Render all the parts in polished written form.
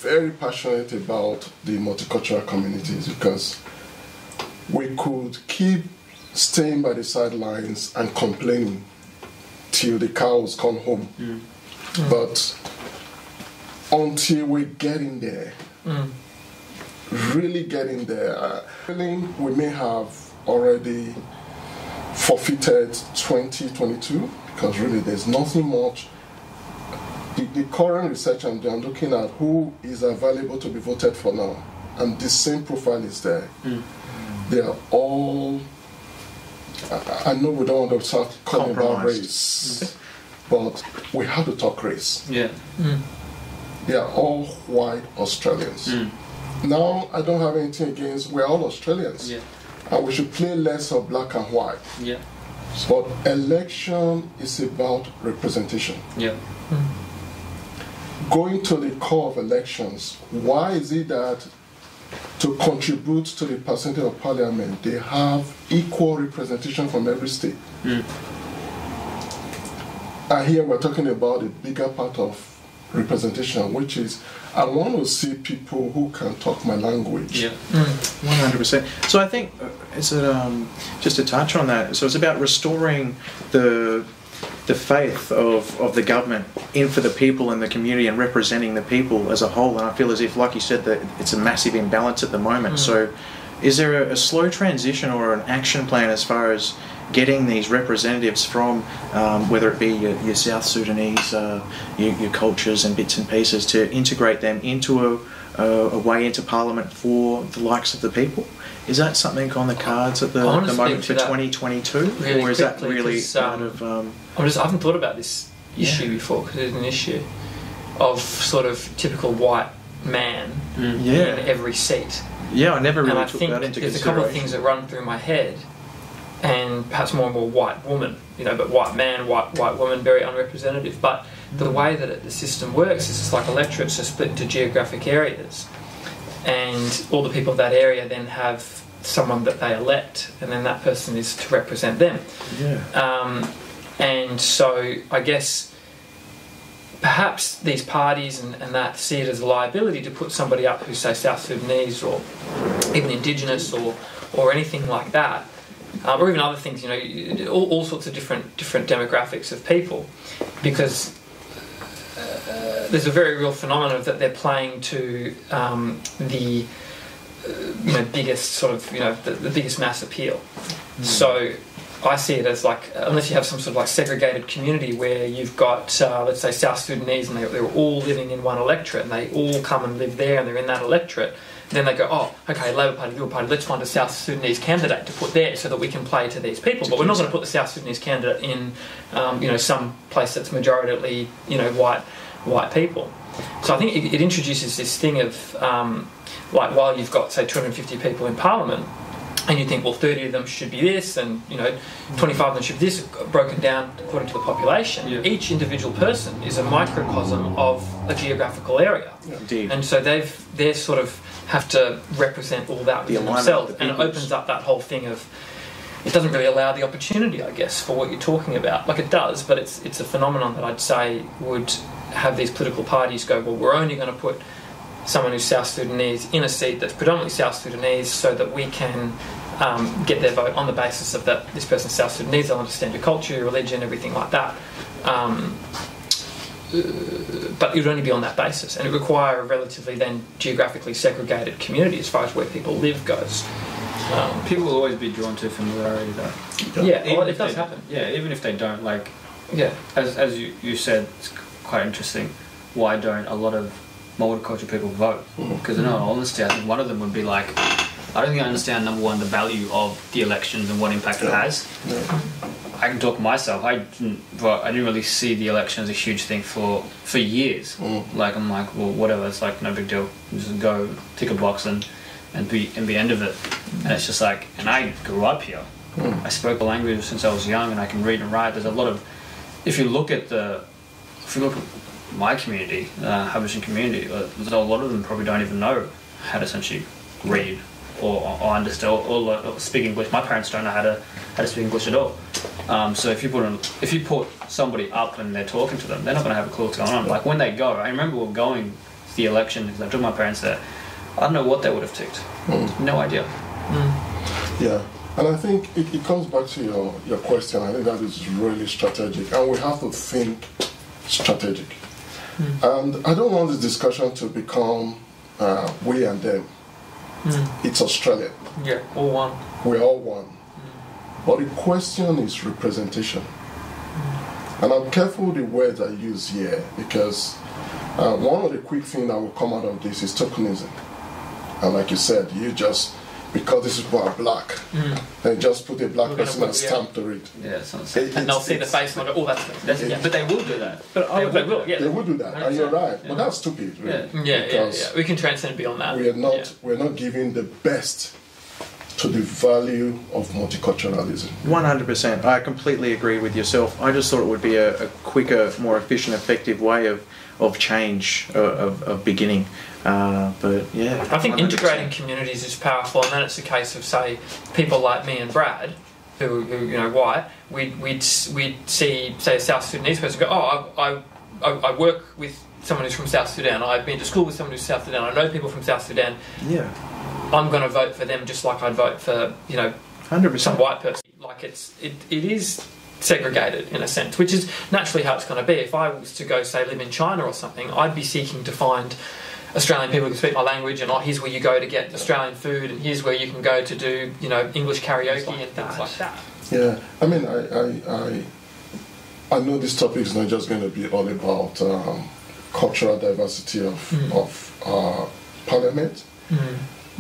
Very passionate about the multicultural communities because we could keep staying by the sidelines and complaining till the cows come home. But until we get in there, really get in there, we may have already forfeited 2022 because really there's nothing much. The current research I'm looking at who is available to be voted for now, and the same profile is there. They are all, I know we don't want to start talking about race, but we have to talk race. Yeah. They are all white Australians. Now, I don't have anything against, we're all Australians. And we should play less of black and white. But election is about representation. Going to the core of elections, why is it that to contribute to the percentage of parliament, they have equal representation from every state? And here we're talking about the bigger part of representation, which is I want to see people who can talk my language. 100%. So I think, is it, just to touch on that, so it's about restoring the faith of the government in for the people and the community and representing the people as a whole. And I feel as if, like you said, that it's a massive imbalance at the moment. So is there a slow transition or an action plan as far as getting these representatives from, whether it be your South Sudanese, your cultures and bits and pieces, to integrate them into a way into Parliament for the likes of the people? Is that something on the cards at the moment for 2022, really or is that really kind of? I haven't thought about this issue before because it's an issue of sort of typical white man in every seat. Yeah, I never really and took that into consideration. There's a couple of things that run through my head, and perhaps more and more white woman, but white man, white woman, very unrepresentative. But the way that the system works is it's like electorates are split into geographic areas, and all the people of that area then have someone that they elect, and then that person is to represent them. And so I guess perhaps these parties and that see it as a liability to put somebody up who's, say, South Sudanese or even Indigenous or anything like that, or even other things, all sorts of different demographics of people, because there's a very real phenomenon that they're playing to the biggest sort of the biggest mass appeal. So I see it as like, unless you have some sort of like segregated community where you've got let's say South Sudanese and they're all living in one electorate and they all come and live there and they're in that electorate, then they go, oh, okay, Labor Party, Liberal Party, let's find a South Sudanese candidate to put there so that we can play to these people. But we're not going to put the South Sudanese candidate in some place that's majoritarily white people. So I think it introduces this thing of like, while you've got, say, 250 people in Parliament, and you think, well, 30 of them should be this, and 25 of them should be this, broken down according to the population. Each individual person is a microcosm of a geographical area. Indeed. And so they sort of have to represent all that within themselves, and it opens up that whole thing of, it doesn't really allow the opportunity, I guess, for what you're talking about. Like, it does, but it's a phenomenon that I'd say would have these political parties go, well, we're only going to put someone who's South Sudanese in a seat that's predominantly South Sudanese so that we can get their vote on the basis of that this person's South Sudanese, they'll understand your culture, your religion, everything like that. But it would only be on that basis, and it would require a relatively then geographically segregated community as far as where people live goes. People will always be drawn to familiarity, though. Yeah, it does happen. Yeah, even if they don't, like, as you said, it's quite interesting. Why don't a lot of multicultural people vote? Because in all honesty, I think one of them would be like, I don't think I understand, number one, the value of the elections and what impact it has. I can talk myself. I didn't really see the election as a huge thing for years. Like I'm like, well, whatever. It's like no big deal. Just go tick a box and be end of it. And it's just like, and I grew up here. I spoke the language since I was young, and I can read and write. There's a lot of, if you look at my community, Habeshan community, a lot of them probably don't even know how to essentially read or understand or speak English. My parents don't know how to speak English at all. So if you put somebody up and they're talking to them, they're not going to have a clue what's going on. Like when they go, I remember going to the election because I took my parents there. I don't know what they would have ticked. No idea. Yeah, and I think it comes back to your question. I think that is really strategic, and we have to think strategic. And I don't want this discussion to become we and them. It's Australia. Yeah, all one. We're all one. But the question is representation. And I'm careful with the words I use here because one of the quick things that will come out of this is tokenism. And like you said, because these people are black, they just put a black person and stamp to it. Yeah, and they'll see the face and go, oh, that's but they will do that. But they will. Yeah, they will do that, and you're right. But that's stupid, really. Yeah. We can transcend beyond that. We're not giving the best to the value of multiculturalism. 100%. I completely agree with yourself. I just thought it would be a quicker, more efficient, effective way of change, of beginning. But yeah, I think 100%. integrating communities is powerful, and then it's a case of, say, people like me and Brad, who white, we'd see, say, a South Sudanese person go, oh, I work with someone who's from South Sudan, I've been to school with someone who's South Sudan, I know people from South Sudan. Yeah. I'm going to vote for them just like I'd vote for, 100%. some white person. Like it is segregated in a sense, which is naturally how it's going to be. If I was to go, say, live in China or something, I'd be seeking to find Australian people who can speak my language, and here's where you go to get Australian food, and here's where you can go to do, English karaoke and things like that. Yeah, I mean, I know this topic is not just going to be all about cultural diversity of Parliament.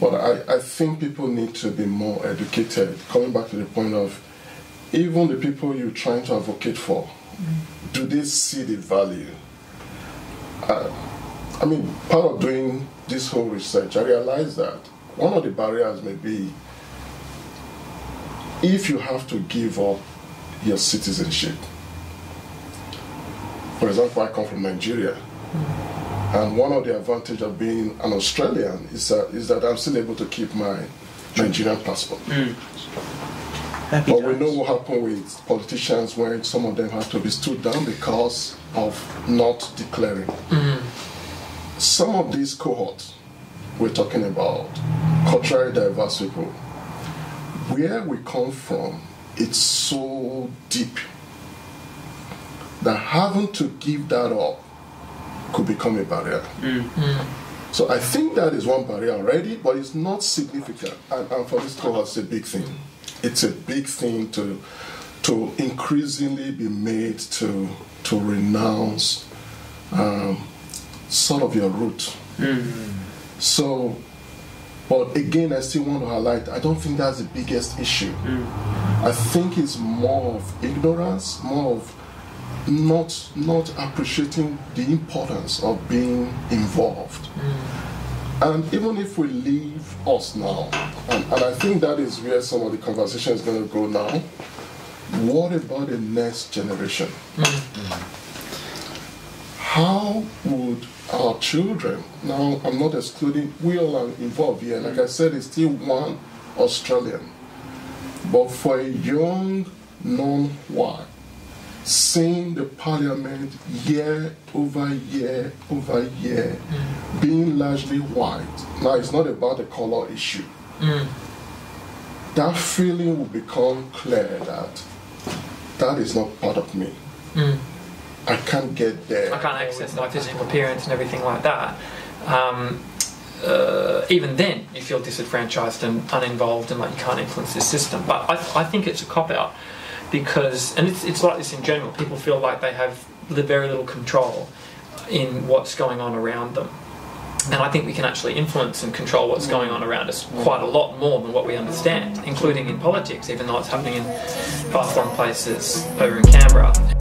But I think people need to be more educated. Coming back to the point of even the people you're trying to advocate for, do they see the value? I mean, part of doing this whole research, I realized that one of the barriers may be if you have to give up your citizenship. For example, I come from Nigeria. And one of the advantages of being an Australian is that I'm still able to keep my Nigerian passport. But we know what happened with politicians when some of them have to be stood down because of not declaring. Some of these cohorts we're talking about, culturally diverse people, where we come from, it's so deep that having to give that up could become a barrier. So I think that is one barrier already, but it's not significant. And for this cohort, it's a big thing. It's a big thing to increasingly be made to renounce sort of your root. So, but again, I still want to highlight, I don't think that's the biggest issue. I think it's more of ignorance, more of not appreciating the importance of being involved. And even if we leave us now, and I think that is where some of the conversation is going to go now, what about the next generation? How would our children, now I'm not excluding, we all are involved here, like I said, it's still one Australian, but for a young non-white, seeing the parliament year over year over year being largely white. Now it's not about the color issue. That feeling will become clear that is not part of me. I can't get there. I can't access my physical appearance and everything like that. Even then you feel disenfranchised and uninvolved and like you can't influence this system. But I think it's a cop-out. Because, and it's like this in general, people feel like they have very little control in what's going on around them. And I think we can actually influence and control what's going on around us quite a lot more than what we understand, including in politics, even though it's happening in far-flung places over in Canberra.